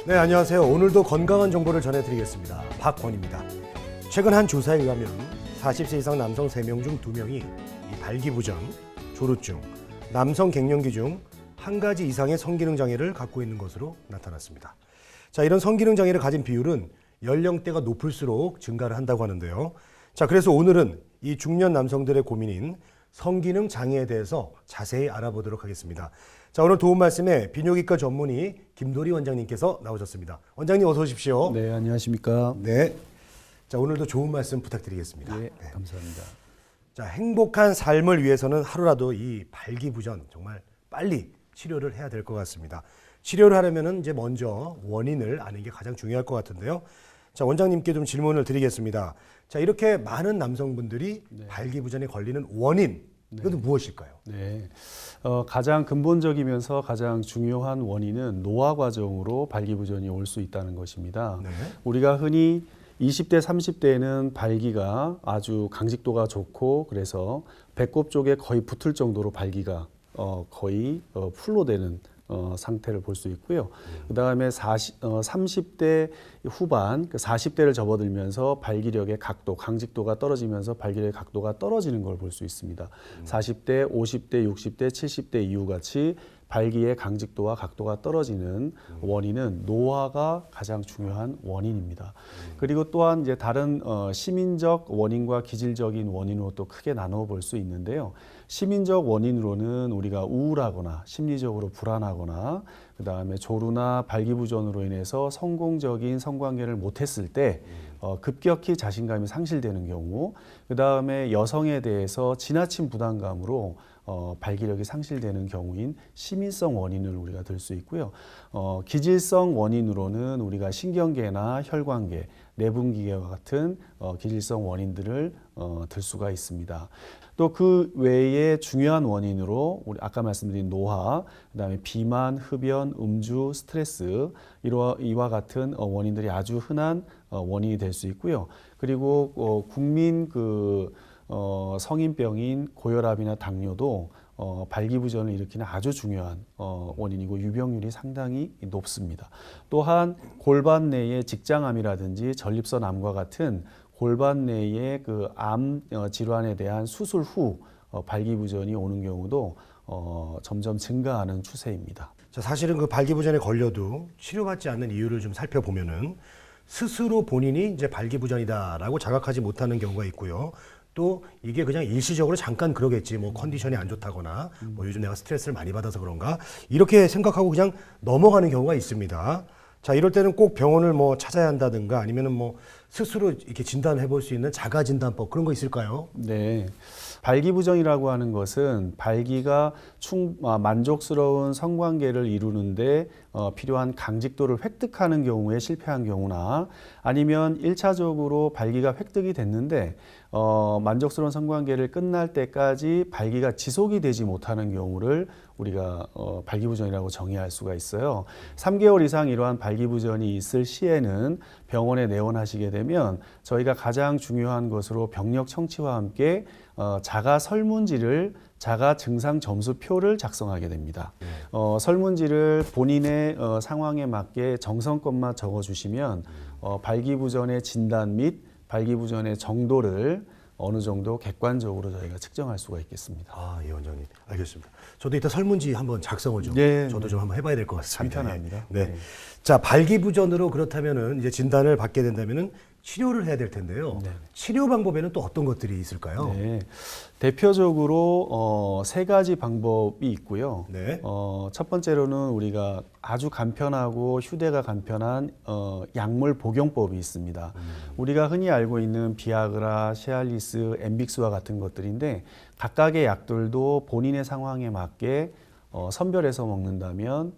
네, 안녕하세요. 오늘도 건강한 정보를 전해드리겠습니다. 박권입니다. 최근 한 조사에 의하면 40세 이상 남성 3명 중 2명이 이 발기부전, 조루증, 남성 갱년기 중 한 가지 이상의 성기능 장애를 갖고 있는 것으로 나타났습니다. 자, 이런 성기능 장애를 가진 비율은 연령대가 높을수록 증가를 한다고 하는데요. 자, 그래서 오늘은 이 중년 남성들의 고민인 성기능 장애에 대해서 자세히 알아보도록 하겠습니다. 자, 오늘 도움 말씀에 비뇨기과 전문의 김도리 원장님께서 나오셨습니다. 원장님 어서 오십시오. 네, 안녕하십니까. 네. 자, 오늘도 좋은 말씀 부탁드리겠습니다. 네, 감사합니다. 자, 행복한 삶을 위해서는 하루라도 이 발기부전 정말 빨리 치료를 해야 될 것 같습니다. 치료를 하려면은 이제 먼저 원인을 아는 게 가장 중요할 것 같은데요. 자, 원장님께 좀 질문을 드리겠습니다. 자, 이렇게 많은 남성분들이 발기부전에 걸리는 원인, 이것은 무엇일까요? 네, 가장 근본적이면서 가장 중요한 원인은 노화 과정으로 발기부전이 올 수 있다는 것입니다. 네. 우리가 흔히 20대, 30대에는 발기가 아주 강직도가 좋고 그래서 배꼽 쪽에 거의 붙을 정도로 발기가 거의 풀로 되는 상태를 볼 수 있고요. 그다음에 30대 후반, 40대를 접어들면서 발기력의 각도, 강직도가 떨어지면서 발기력의 각도가 떨어지는 걸 볼 수 있습니다. 40대, 50대, 60대, 70대 이후 같이 발기의 강직도와 각도가 떨어지는 원인은 노화가 가장 중요한 원인입니다. 그리고 또한 이제 다른 시민적 원인과 기질적인 원인으로 또 크게 나눠 볼 수 있는데요. 시민적 원인으로는 우리가 우울하거나 심리적으로 불안하거나 그다음에 조루나 발기부전으로 인해서 성공적인 성관계를 못했을 때 급격히 자신감이 상실되는 경우, 그다음에 여성에 대해서 지나친 부담감으로 발기력이 상실되는 경우인 시민성 원인을 우리가 들 수 있고요. 기질성 원인으로는 우리가 신경계나 혈관계, 내분기계와 같은 기질성 원인들을 들 수가 있습니다. 또 그 외에 중요한 원인으로 우리 아까 말씀드린 노화, 그다음에 비만, 흡연, 음주, 스트레스 이와 같은 원인들이 아주 흔한 원인이 될 수 있고요. 그리고 국민 성인병인 고혈압이나 당뇨도 발기부전을 일으키는 아주 중요한 원인이고 유병률이 상당히 높습니다. 또한 골반 내의 직장암이라든지 전립선암과 같은 골반 내의 그 암 질환에 대한 수술 후 발기부전이 오는 경우도 점점 증가하는 추세입니다. 자, 사실은 그 발기부전에 걸려도 치료받지 않는 이유를 좀 살펴보면은 스스로 본인이 이제 발기부전이다라고 자각하지 못하는 경우가 있고요. 또 이게 그냥 일시적으로 잠깐 그러겠지, 뭐 컨디션이 안 좋다거나 뭐 요즘 내가 스트레스를 많이 받아서 그런가 이렇게 생각하고 그냥 넘어가는 경우가 있습니다. 자, 이럴 때는 꼭 병원을 뭐 찾아야 한다든가 아니면은 뭐 스스로 이렇게 진단해 볼 수 있는 자가 진단법 그런 거 있을까요? 네. 발기부전이라고 하는 것은 발기가 만족스러운 성관계를 이루는데 필요한 강직도를 획득하는 경우에 실패한 경우나 아니면 1차적으로 발기가 획득이 됐는데 만족스러운 성관계를 끝날 때까지 발기가 지속이 되지 못하는 경우를 우리가 발기부전이라고 정의할 수가 있어요. 3개월 이상 이러한 발기부전이 있을 시에는 병원에 내원하시게 되면 저희가 가장 중요한 것으로 병력 청취와 함께 자가 설문지를 자가 증상 점수표를 작성하게 됩니다. 설문지를 본인의 상황에 맞게 정성껏만 적어주시면 발기부전의 진단 및 발기부전의 정도를 어느 정도 객관적으로 저희가 측정할 수가 있겠습니다. 아, 예, 원장님. 알겠습니다. 저도 이따 설문지 한번 작성을 좀 네, 저도 좀 한번 해봐야 될 것 같습니다. 간편합니다. 네. 네. 자, 발기부전으로 그렇다면은 이제 진단을 받게 된다면은 치료를 해야 될 텐데요. 네. 치료 방법에는 또 어떤 것들이 있을까요? 네. 대표적으로 세 가지 방법이 있고요. 네. 첫 번째로는 우리가 아주 간편하고 휴대가 간편한 약물 복용법이 있습니다. 우리가 흔히 알고 있는 비아그라, 시알리스, 엠빅스와 같은 것들인데 각각의 약들도 본인의 상황에 맞게 선별해서 먹는다면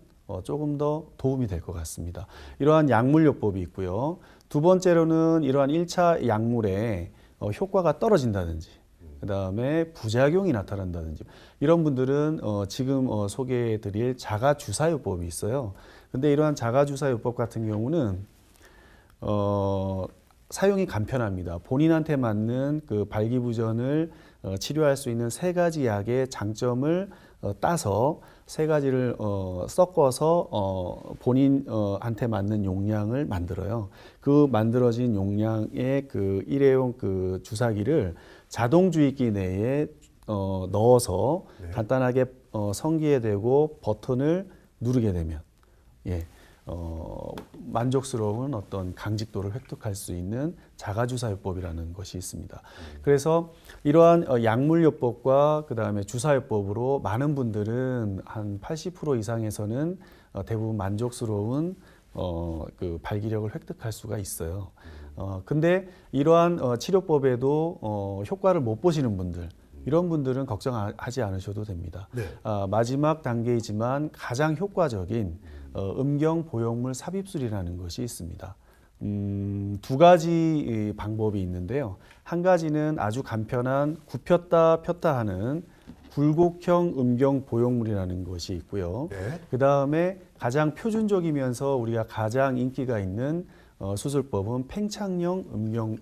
조금 더 도움이 될 것 같습니다. 이러한 약물요법이 있고요. 두 번째로는 이러한 1차 약물에 효과가 떨어진다든지 그다음에 부작용이 나타난다든지 이런 분들은 지금 소개해드릴 자가주사요법이 있어요. 근데 이러한 자가주사요법 같은 경우는 사용이 간편합니다. 본인한테 맞는 그 발기부전을 치료할 수 있는 세 가지 약의 장점을 따서 세 가지를 섞어서 본인한테 맞는 용량을 만들어요. 그 만들어진 용량의 그 일회용 그 주사기를 자동 주입기 내에 넣어서 네. 간단하게 성기에 대고 버튼을 누르게 되면 만족스러운 어떤 강직도를 획득할 수 있는 자가주사요법이라는 것이 있습니다. 그래서 이러한 약물요법과 그다음에 주사요법으로 많은 분들은 한 80% 이상에서는 대부분 만족스러운 그 발기력을 획득할 수가 있어요. 근데 이러한 치료법에도 효과를 못 보시는 분들, 이런 분들은 걱정하지 않으셔도 됩니다. 네. 마지막 단계이지만 가장 효과적인 음경 보형물 삽입술이라는 것이 있습니다. 두 가지 방법이 있는데요. 한 가지는 아주 간편한 굽혔다 폈다 하는 굴곡형 음경 보형물이라는 것이 있고요. 네. 그 다음에 가장 표준적이면서 우리가 가장 인기가 있는 수술법은 팽창형 음경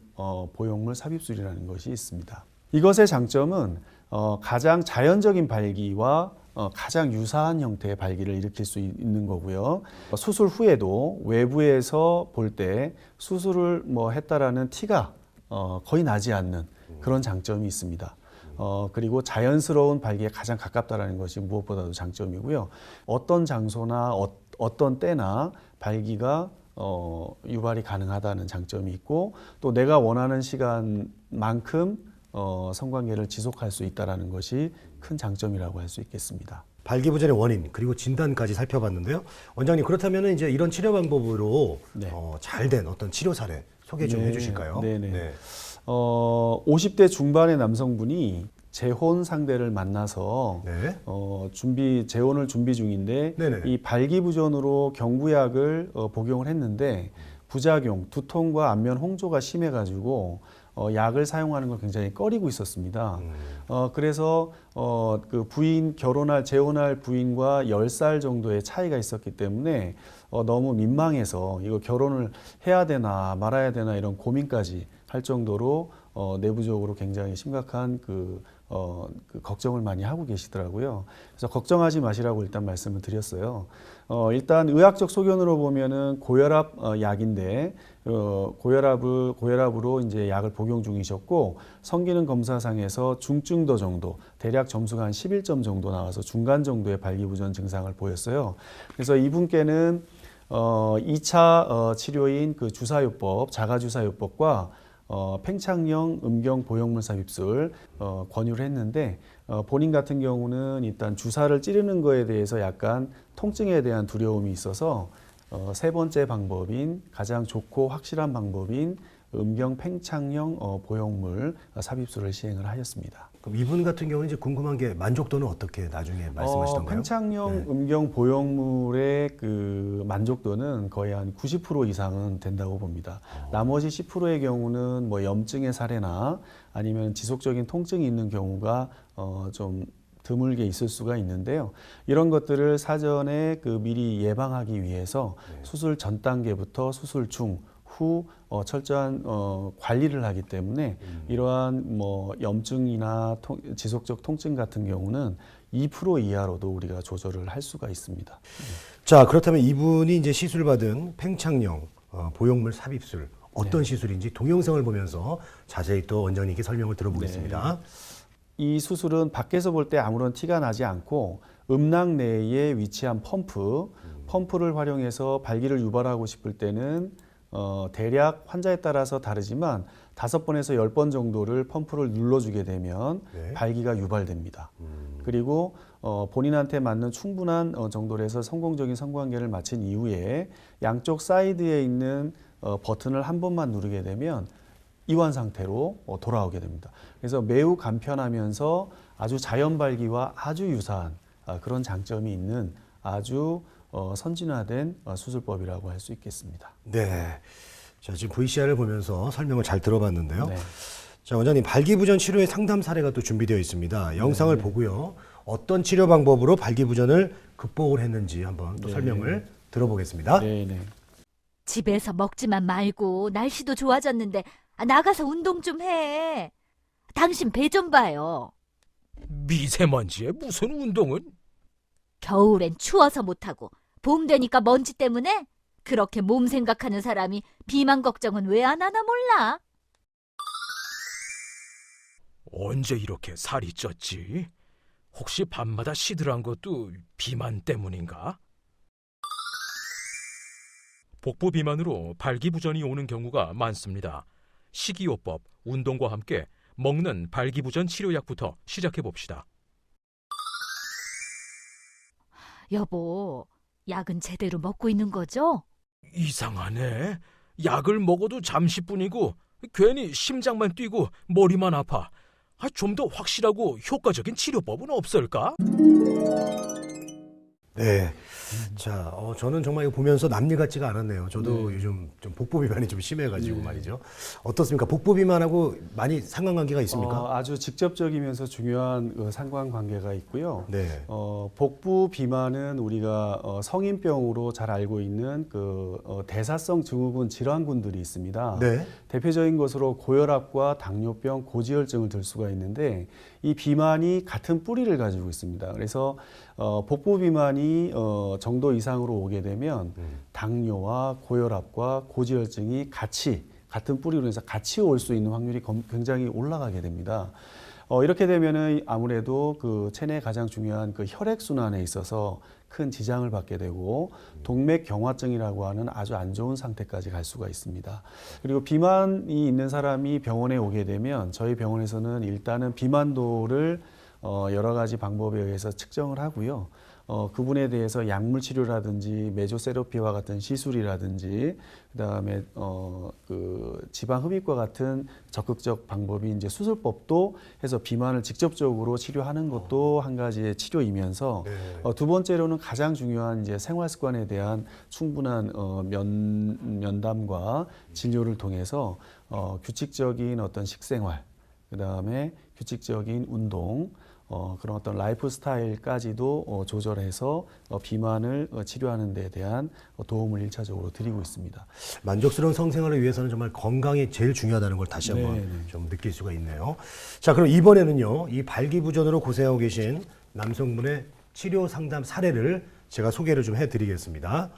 보형물 삽입술이라는 것이 있습니다. 이것의 장점은 가장 자연적인 발기와 가장 유사한 형태의 발기를 일으킬 수 있는 거고요. 수술 후에도 외부에서 볼 때 수술을 했다라는 티가 거의 나지 않는 그런 장점이 있습니다. 그리고 자연스러운 발기에 가장 가깝다라는 것이 무엇보다도 장점이고요. 어떤 장소나 어떤 때나 발기가 유발이 가능하다는 장점이 있고, 또 내가 원하는 시간만큼 성관계를 지속할 수 있다는 것이 큰 장점이라고 할 수 있겠습니다. 발기부전의 원인 그리고 진단까지 살펴봤는데요. 원장님, 그렇다면 이제 이런 치료 방법으로 네. 잘된 어떤 치료 사례 소개 좀 네. 해주실까요? 네네. 네. 50대 중반의 남성분이 재혼 상대를 만나서 네. 재혼을 준비 중인데 네네. 이 발기부전으로 경구약을 복용을 했는데 부작용, 두통과 안면 홍조가 심해가지고 약을 사용하는 걸 굉장히 꺼리고 있었습니다. 그래서 그 재혼할 부인과 10살 정도의 차이가 있었기 때문에 너무 민망해서 이거 결혼을 해야 되나 말아야 되나 이런 고민까지 할 정도로 내부적으로 굉장히 심각한 그 걱정을 많이 하고 계시더라고요. 그래서 걱정하지 마시라고 일단 말씀을 드렸어요. 일단 의학적 소견으로 보면은 고혈압 약인데 고혈압으로 이제 약을 복용 중이셨고, 성기능 검사상에서 중증도 정도, 대략 점수가 한 11점 정도 나와서 중간 정도의 발기부전 증상을 보였어요. 그래서 이분께는 2차 치료인 그 주사요법, 자가주사요법과 팽창형 음경 보형물 삽입술 권유를 했는데, 본인 같은 경우는 일단 주사를 찌르는 거에 대해서 약간 통증에 대한 두려움이 있어서 세 번째 방법인 가장 좋고 확실한 방법인 음경 팽창형 보형물 삽입술을 시행을 하였습니다. 그럼 이분 같은 경우는 이제 궁금한 게 만족도는 어떻게 나중에 말씀하시던가요? 팽창형 네. 음경 보형물의 그 만족도는 거의 한 90% 이상은 된다고 봅니다. 나머지 10%의 경우는 염증의 사례나 아니면 지속적인 통증이 있는 경우가 좀 드물게 있을 수가 있는데요. 이런 것들을 사전에 그 미리 예방하기 위해서 수술 전 단계부터 수술 중, 후 철저한 관리를 하기 때문에 이러한 염증이나 지속적 통증 같은 경우는 2% 이하로도 우리가 조절을 할 수가 있습니다. 자, 그렇다면 이분이 이제 시술받은 팽창형 보형물 삽입술 어떤 시술인지 동영상을 보면서 자세히 또 원장님께 설명을 들어보겠습니다. 이 수술은 밖에서 볼 때 아무런 티가 나지 않고 음낭 내에 위치한 펌프를 활용해서 발기를 유발하고 싶을 때는 대략 환자에 따라서 다르지만 5번에서 10번 정도를 펌프를 눌러주게 되면 발기가 유발됩니다. 그리고 본인한테 맞는 충분한 정도로 해서 성공적인 성관계를 마친 이후에 양쪽 사이드에 있는 버튼을 한 번만 누르게 되면 이완 상태로 돌아오게 됩니다. 그래서 매우 간편하면서 아주 자연 발기와 아주 유사한 그런 장점이 있는 아주 선진화된 수술법이라고 할 수 있겠습니다. 네. 자, 지금 VCR을 보면서 설명을 잘 들어봤는데요. 네. 자, 원장님, 발기부전 치료의 상담 사례가 또 준비되어 있습니다. 영상을 보고요. 어떤 치료 방법으로 발기부전을 극복을 했는지 한번 또 설명을 들어보겠습니다. 네. 집에서 먹지만 말고 날씨도 좋아졌는데 나가서 운동 좀 해. 당신 배 좀 봐요. 미세먼지에 무슨 운동은? 겨울엔 추워서 못하고 봄 되니까 먼지 때문에? 그렇게 몸 생각하는 사람이 비만 걱정은 왜 안 하나 몰라. 언제 이렇게 살이 쪘지? 혹시 밤마다 시들한 것도 비만 때문인가? 복부 비만으로 발기부전이 오는 경우가 많습니다. 식이요법, 운동과 함께 먹는 발기부전 치료약부터 시작해 봅시다. 여보, 약은 제대로 먹고 있는 거죠? 이상하네. 약을 먹어도 잠시뿐이고 괜히 심장만 뛰고 머리만 아파. 좀 더 확실하고 효과적인 치료법은 없을까? 네. 자, 저는 정말 이거 보면서 남일 같지가 않았네요. 저도 네. 요즘 좀 복부 비만이 좀 심해가지고 말이죠. 어떻습니까? 복부 비만하고 많이 상관관계가 있습니까? 아주 직접적이면서 중요한 상관관계가 있고요. 네. 복부 비만은 우리가 성인병으로 잘 알고 있는 대사성 증후군 질환군들이 있습니다. 네. 대표적인 것으로 고혈압과 당뇨병, 고지혈증을 들 수가 있는데 이 비만이 같은 뿌리를 가지고 있습니다. 그래서 복부 비만이 정도 이상으로 오게 되면 당뇨와 고혈압과 고지혈증이 같은 뿌리로 해서 같이 올 수 있는 확률이 굉장히 올라가게 됩니다. 이렇게 되면은 아무래도 그 체내의 가장 중요한 그 혈액 순환에 있어서 큰 지장을 받게 되고 동맥 경화증이라고 하는 아주 안 좋은 상태까지 갈 수가 있습니다. 그리고 비만이 있는 사람이 병원에 오게 되면 저희 병원에서는 일단은 비만도를 여러 가지 방법에 의해서 측정을 하고요. 그분에 대해서 약물 치료라든지 메조세로피와 같은 시술이라든지 그다음에 그 지방 흡입과 같은 적극적 방법이 이제 수술법도 해서 비만을 직접적으로 치료하는 것도 한 가지의 치료이면서 네. 두 번째로는 가장 중요한 이제 생활 습관에 대한 충분한 면담과 진료를 통해서 규칙적인 어떤 식생활 그다음에 규칙적인 운동 그런 어떤 라이프 스타일까지도 조절해서 비만을 치료하는 데 대한 도움을 일차적으로 드리고 있습니다. 만족스러운 성생활을 위해서는 정말 건강이 제일 중요하다는 걸 다시 한번 네, 네. 좀 느낄 수가 있네요. 자, 그럼 이번에는요, 이 발기부전으로 고생하고 계신 남성분의 치료 상담 사례를 제가 소개를 좀 해드리겠습니다.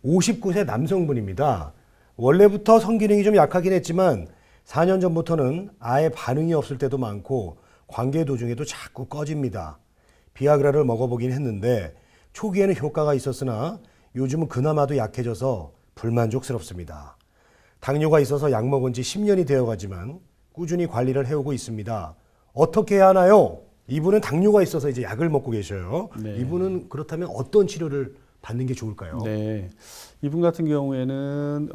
59세 남성분입니다. 원래부터 성기능이 좀 약하긴 했지만 4년 전부터는 아예 반응이 없을 때도 많고 관계 도중에도 자꾸 꺼집니다. 비아그라를 먹어보긴 했는데 초기에는 효과가 있었으나 요즘은 그나마도 약해져서 불만족스럽습니다. 당뇨가 있어서 약 먹은 지 10년이 되어가지만 꾸준히 관리를 해오고 있습니다. 어떻게 해야 하나요? 이분은 당뇨가 있어서 이제 약을 먹고 계셔요. 네. 이분은 그렇다면 어떤 치료를 받는 게 좋을까요? 네, 이분 같은 경우에는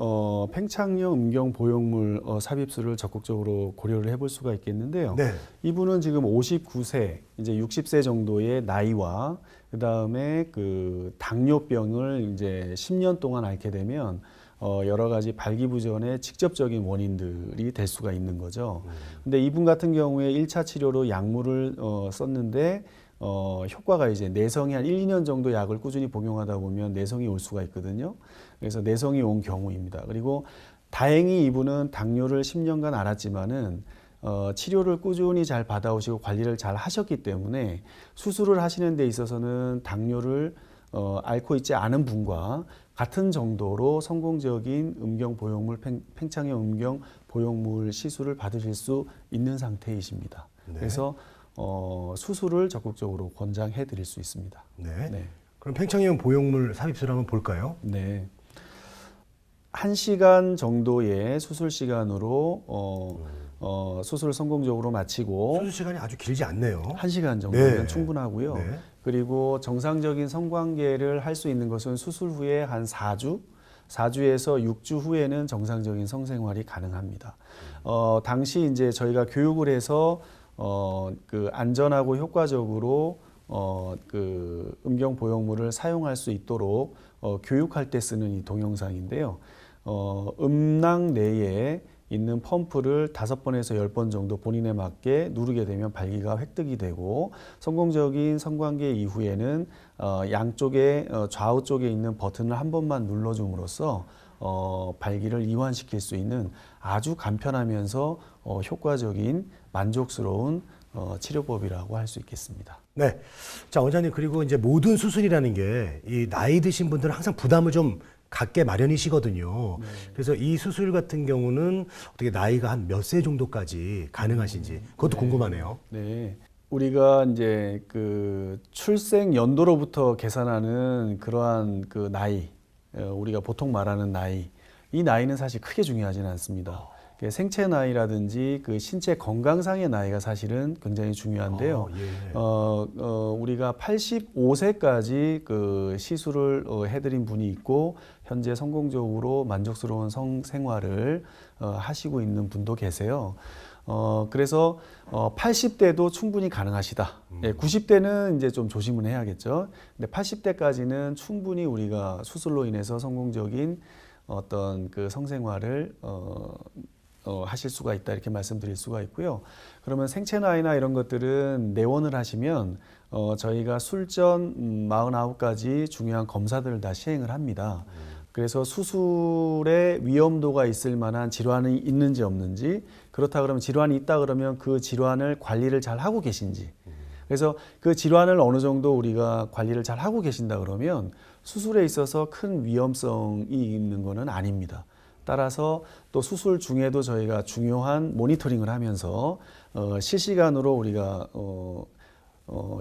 팽창형 음경 보형물 삽입술을 적극적으로 고려를 해볼 수가 있겠는데요. 네. 이분은 지금 59세, 이제 60세 정도의 나이와 그 다음에 그 당뇨병을 이제 10년 동안 앓게 되면 여러 가지 발기부전의 직접적인 원인들이 될 수가 있는 거죠. 근데 이분 같은 경우에 1차 치료로 약물을 썼는데 효과가 이제 내성이 한 1, 2년 정도 약을 꾸준히 복용하다 보면 내성이 올 수가 있거든요. 그래서 내성이 온 경우입니다. 그리고 다행히 이분은 당뇨를 10년간 앓았지만은 치료를 꾸준히 잘 받아오시고 관리를 잘 하셨기 때문에 수술을 하시는 데 있어서는 당뇨를 앓고 있지 않은 분과 같은 정도로 성공적인 음경 보형물 팽창형 음경 보형물 시술을 받으실 수 있는 상태이십니다. 네. 그래서 수술을 적극적으로 권장해 드릴 수 있습니다. 네. 네. 그럼 팽창형 보형물 삽입술 한번 볼까요? 네. 1시간 정도의 수술 시간으로 수술을 성공적으로 마치고 수술 시간이 아주 길지 않네요. 1시간 정도면 네. 충분하고요. 네. 그리고 정상적인 성관계를 할 수 있는 것은 수술 후에 한 4주에서 6주 후에는 정상적인 성생활이 가능합니다. 당시 이제 저희가 교육을 해서 그 안전하고 효과적으로 그 음경 보형물을 사용할 수 있도록 교육할 때 쓰는 이 동영상인데요. 음낭 내에 있는 펌프를 5번에서 10번 정도 본인에 맞게 누르게 되면 발기가 획득이 되고 성공적인 성관계 이후에는 양쪽에 좌우 쪽에 있는 버튼을 한 번만 눌러줌으로써 발기를 이완시킬 수 있는 아주 간편하면서 효과적인 만족스러운 치료법이라고 할 수 있겠습니다. 네. 자, 원장님, 그리고 이제 모든 수술이라는 게 이 나이 드신 분들은 항상 부담을 좀 갖게 마련이시거든요. 그래서 이 수술 같은 경우는 어떻게 나이가 한 몇 세 정도까지 가능하신지 그것도 궁금하네요. 네. 우리가 이제 그 출생 연도로부터 계산하는 그러한 그 나이, 우리가 보통 말하는 나이, 이 나이는 사실 크게 중요하지는 않습니다. 생체 나이라든지 그 신체 건강상의 나이가 사실은 굉장히 중요한데요. 예. 우리가 85세까지 그 시술을 해드린 분이 있고 현재 성공적으로 만족스러운 성생활을 하시고 있는 분도 계세요. 그래서 80대도 충분히 가능하시다. 90대는 이제 좀 조심은 해야겠죠. 근데 80대까지는 충분히 우리가 수술로 인해서 성공적인 어떤 그 성생활을 하실 수가 있다 이렇게 말씀드릴 수가 있고요. 그러면 생체 나이나 이런 것들은 내원을 하시면 저희가 술전 49가지 중요한 검사들을 다 시행을 합니다. 그래서 수술에 위험도가 있을 만한 질환이 있는지 없는지, 그렇다 그러면 질환이 있다 그러면 그 질환을 관리를 잘 하고 계신지, 그래서 그 질환을 어느 정도 우리가 관리를 잘 하고 계신다 그러면 수술에 있어서 큰 위험성이 있는 것은 아닙니다. 따라서 또 수술 중에도 저희가 중요한 모니터링을 하면서 실시간으로 우리가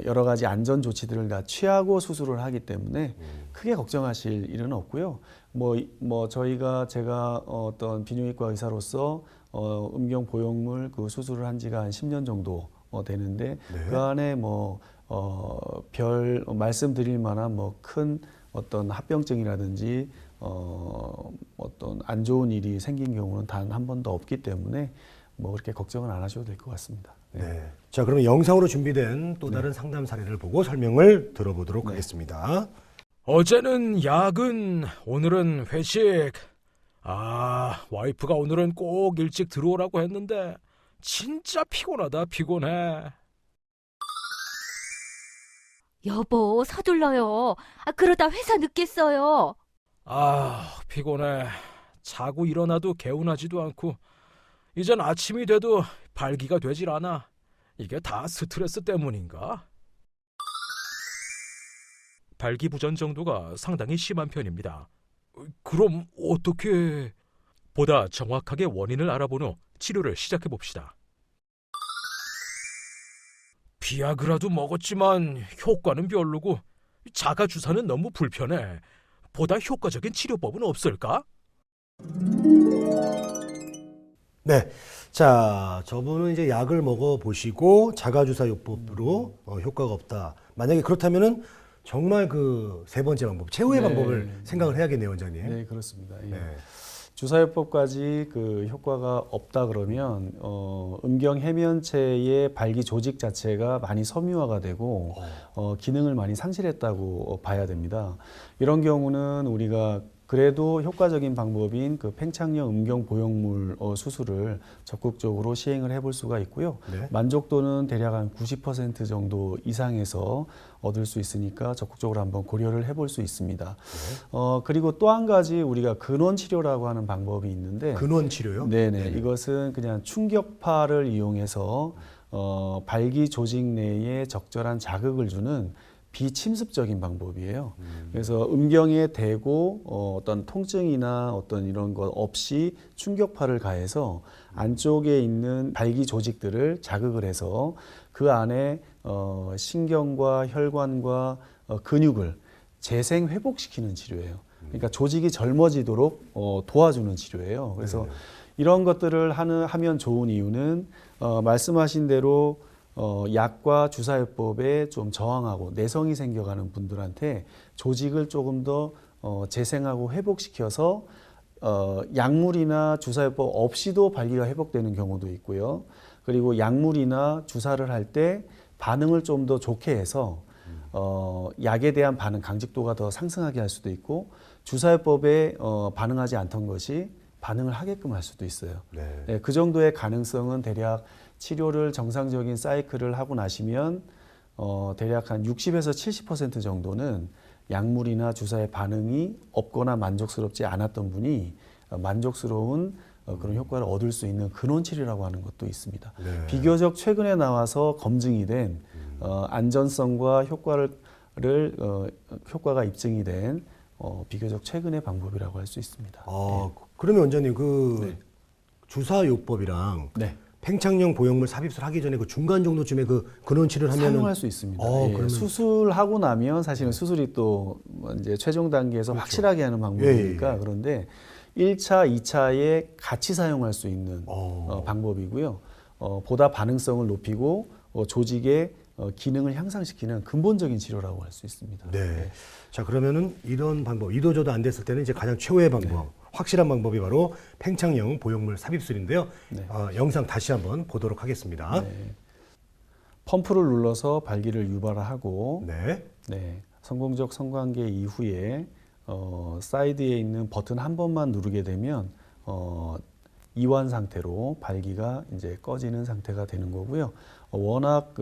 여러 가지 안전 조치들을 다 취하고 수술을 하기 때문에 크게 걱정하실 일은 없고요. 제가 어떤 비뇨기과 의사로서 음경 보형물 그 수술을 한 지가 한 10년 정도 되는데 네. 그 안에 별 말씀드릴 만한 큰 어떤 합병증이라든지 어떤 안 좋은 일이 생긴 경우는 단 한 번도 없기 때문에 그렇게 걱정은 안 하셔도 될 것 같습니다. 네. 자, 그러면 영상으로 준비된 또 다른 상담 사례를 보고 설명을 들어보도록 하겠습니다. 어제는 야근, 오늘은 회식. 와이프가 오늘은 꼭 일찍 들어오라고 했는데 진짜 피곤하다, 피곤해. 여보, 서둘러요. 그러다 회사 늦겠어요. 피곤해. 자고 일어나도 개운하지도 않고 이젠 아침이 돼도 발기가 되질 않아. 이게 다 스트레스 때문인가? 발기부전 정도가 상당히 심한 편입니다. 그럼 어떻게... 보다 정확하게 원인을 알아본 후 치료를 시작해 봅시다. 비아그라도 먹었지만 효과는 별로고 자가주사는 너무 불편해. 보다 효과적인 치료법은 없을까? 네. 자, 저분은 이제 약을 먹어보시고 자가주사요법으로 효과가 없다. 만약에 그렇다면은 정말 그 세 번째 방법, 최후의 방법을 생각을 해야겠네요, 원장님. 네, 그렇습니다. 예. 네. 주사요법까지 그 효과가 없다 그러면 음경 해면체의 발기 조직 자체가 많이 섬유화가 되고 기능을 많이 상실했다고 봐야 됩니다. 이런 경우는 우리가 그래도 효과적인 방법인 그 팽창형 음경 보형물 수술을 적극적으로 시행을 해볼 수가 있고요. 네. 만족도는 대략 한 90% 정도 이상에서 얻을 수 있으니까 적극적으로 한번 고려를 해볼 수 있습니다. 그리고 또 한 가지 우리가 근원 치료라고 하는 방법이 있는데 근원 치료요? 네네. 이것은 그냥 충격파를 이용해서 발기 조직 내에 적절한 자극을 주는 비침습적인 방법이에요. 그래서 음경에 대고 어떤 통증이나 어떤 이런 것 없이 충격파를 가해서 안쪽에 있는 발기 조직들을 자극을 해서 그 안에 신경과 혈관과 근육을 재생 회복시키는 치료예요. 그러니까 조직이 젊어지도록 도와주는 치료예요. 그래서 이런 것들을 하면 좋은 이유는 말씀하신 대로 약과 주사요법에 좀 저항하고 내성이 생겨가는 분들한테 조직을 조금 더 재생하고 회복시켜서 약물이나 주사요법 없이도 발기가 회복되는 경우도 있고요. 그리고 약물이나 주사를 할 때 반응을 좀 더 좋게 해서 약에 대한 반응 강직도가 더 상승하게 할 수도 있고 주사요법에 반응하지 않던 것이 반응을 하게끔 할 수도 있어요. 네. 네, 그 정도의 가능성은 대략 치료를 정상적인 사이클을 하고 나시면 대략 한 60에서 70% 정도는 약물이나 주사의 반응이 없거나 만족스럽지 않았던 분이 만족스러운 그런 효과를 얻을 수 있는 근원 치료라고 하는 것도 있습니다. 네. 비교적 최근에 나와서 검증이 된 안전성과 효과가 입증이 된 비교적 최근의 방법이라고 할 수 있습니다. 그러면 원장님 네. 주사요법이랑 네. 팽창형 보형물 삽입술 하기 전에 그 중간 정도쯤에 그 근원 치료를 하면 사용할 수 있습니다. 그러면... 수술하고 나면 사실은 수술이 또 이제 최종 단계에서 그렇죠. 확실하게 하는 방법이니까 예. 그런데 1차, 2차에 같이 사용할 수 있는 방법이고요. 보다 반응성을 높이고 조직의 기능을 향상시키는 근본적인 치료라고 할 수 있습니다. 네. 자, 그러면은 이런 방법, 이도저도 안 됐을 때는 이제 가장 최후의 방법, 확실한 방법이 바로 팽창형 보형물 삽입술인데요. 네. 영상 다시 한번 보도록 하겠습니다. 네. 펌프를 눌러서 발기를 유발하고 네. 성공적 성관계 이후에 사이드에 있는 버튼 한 번만 누르게 되면 이완 상태로 발기가 이제 꺼지는 상태가 되는 거고요. 워낙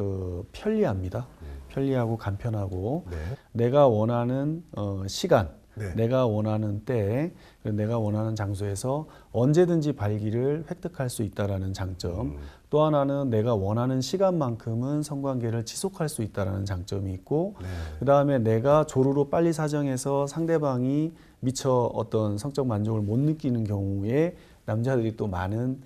편리합니다. 편리하고 간편하고 네. 내가 원하는 시간, 네. 내가 원하는 때, 내가 원하는 장소에서 언제든지 발기를 획득할 수 있다라는 장점. 또 하나는 내가 원하는 시간만큼은 성관계를 지속할 수 있다라는 장점이 있고, 네. 그 다음에 내가 조루로 빨리 사정해서 상대방이 미처 어떤 성적 만족을 못 느끼는 경우에 남자들이 또 많은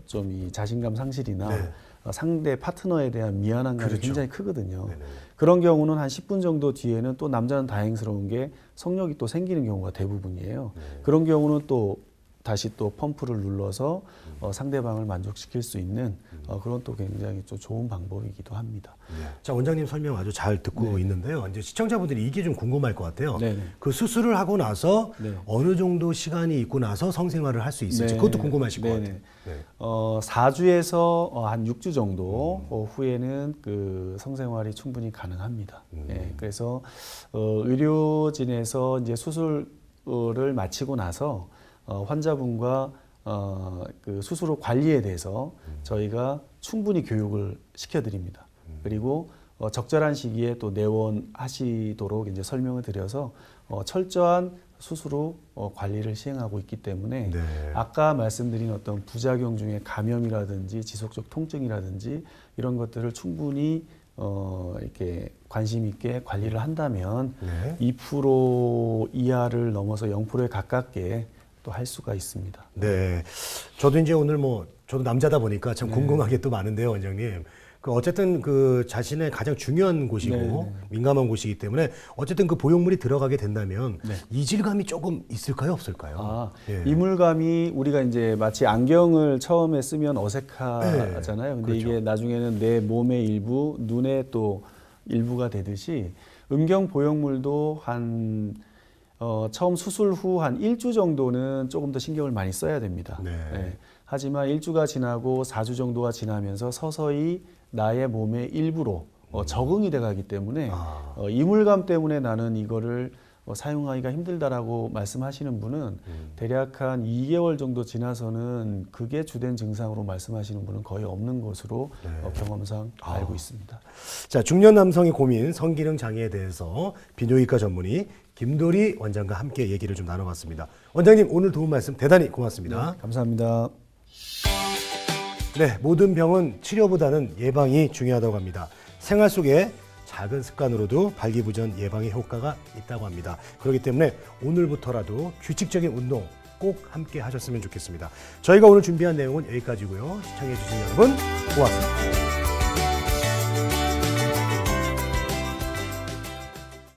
좀 이 자신감 상실이나 네. 상대 파트너에 대한 미안함감이 그렇죠. 굉장히 크거든요. 네네. 그런 경우는 한 10분 정도 뒤에는 또 남자는 다행스러운 게 성욕이 또 생기는 경우가 대부분이에요. 그런 경우는 또 다시 또 펌프를 눌러서 상대방을 만족시킬 수 있는 그런 또 굉장히 좀 좋은 방법이기도 합니다. 자, 원장님 설명 아주 잘 듣고 있는데요. 이제 시청자분들이 이게 좀 궁금할 것 같아요. 네네. 그 수술을 하고 나서 네. 어느 정도 시간이 있고 나서 성생활을 할 수 있을지 네. 그것도 궁금하실 것 네네. 같아요. 네. 4주에서 한 6주 정도 후에는 그 성생활이 충분히 가능합니다. 예, 그래서 의료진에서 이제 수술을 마치고 나서 환자분과 그 수술 후 관리에 대해서 저희가 충분히 교육을 시켜드립니다. 그리고 적절한 시기에 또 내원하시도록 이제 설명을 드려서 철저한 수술 후 관리를 시행하고 있기 때문에 네. 아까 말씀드린 어떤 부작용 중에 감염이라든지 지속적 통증이라든지 이런 것들을 충분히 이렇게 관심 있게 관리를 한다면 네. 2% 이하를 넘어서 0%에 가깝게 또 할 수가 있습니다. 네. 저도 이제 오늘 저도 남자다 보니까 참 네. 궁금한 게 또 많은데요, 원장님. 어쨌든 그 자신의 가장 중요한 곳이고 네. 민감한 곳이기 때문에 어쨌든 그 보형물이 들어가게 된다면 네. 이질감이 조금 있을까요, 없을까요? 예. 이물감이 우리가 이제 마치 안경을 처음에 쓰면 어색하잖아요. 근데 그렇죠. 이게 나중에는 내 몸의 일부, 눈의 또 일부가 되듯이 음경 보형물도 처음 수술 후 한 1주 정도는 조금 더 신경을 많이 써야 됩니다. 네. 하지만 1주가 지나고 4주 정도가 지나면서 서서히 나의 몸의 일부로 적응이 돼가기 때문에 이물감 때문에 나는 이거를 사용하기가 힘들다라고 말씀하시는 분은 대략 한 2개월 정도 지나서는 그게 주된 증상으로 말씀하시는 분은 거의 없는 것으로 경험상 알고 있습니다. 자, 중년 남성의 고민 성기능 장애에 대해서 비뇨기과 전문의 김도리 원장과 함께 얘기를 좀 나눠봤습니다. 원장님, 오늘 도움 말씀 대단히 고맙습니다. 네, 감사합니다. 네, 모든 병은 치료보다는 예방이 중요하다고 합니다. 생활 속에 작은 습관으로도 발기부전 예방의 효과가 있다고 합니다. 그렇기 때문에 오늘부터라도 규칙적인 운동 꼭 함께 하셨으면 좋겠습니다. 저희가 오늘 준비한 내용은 여기까지고요. 시청해주신 여러분 고맙습니다.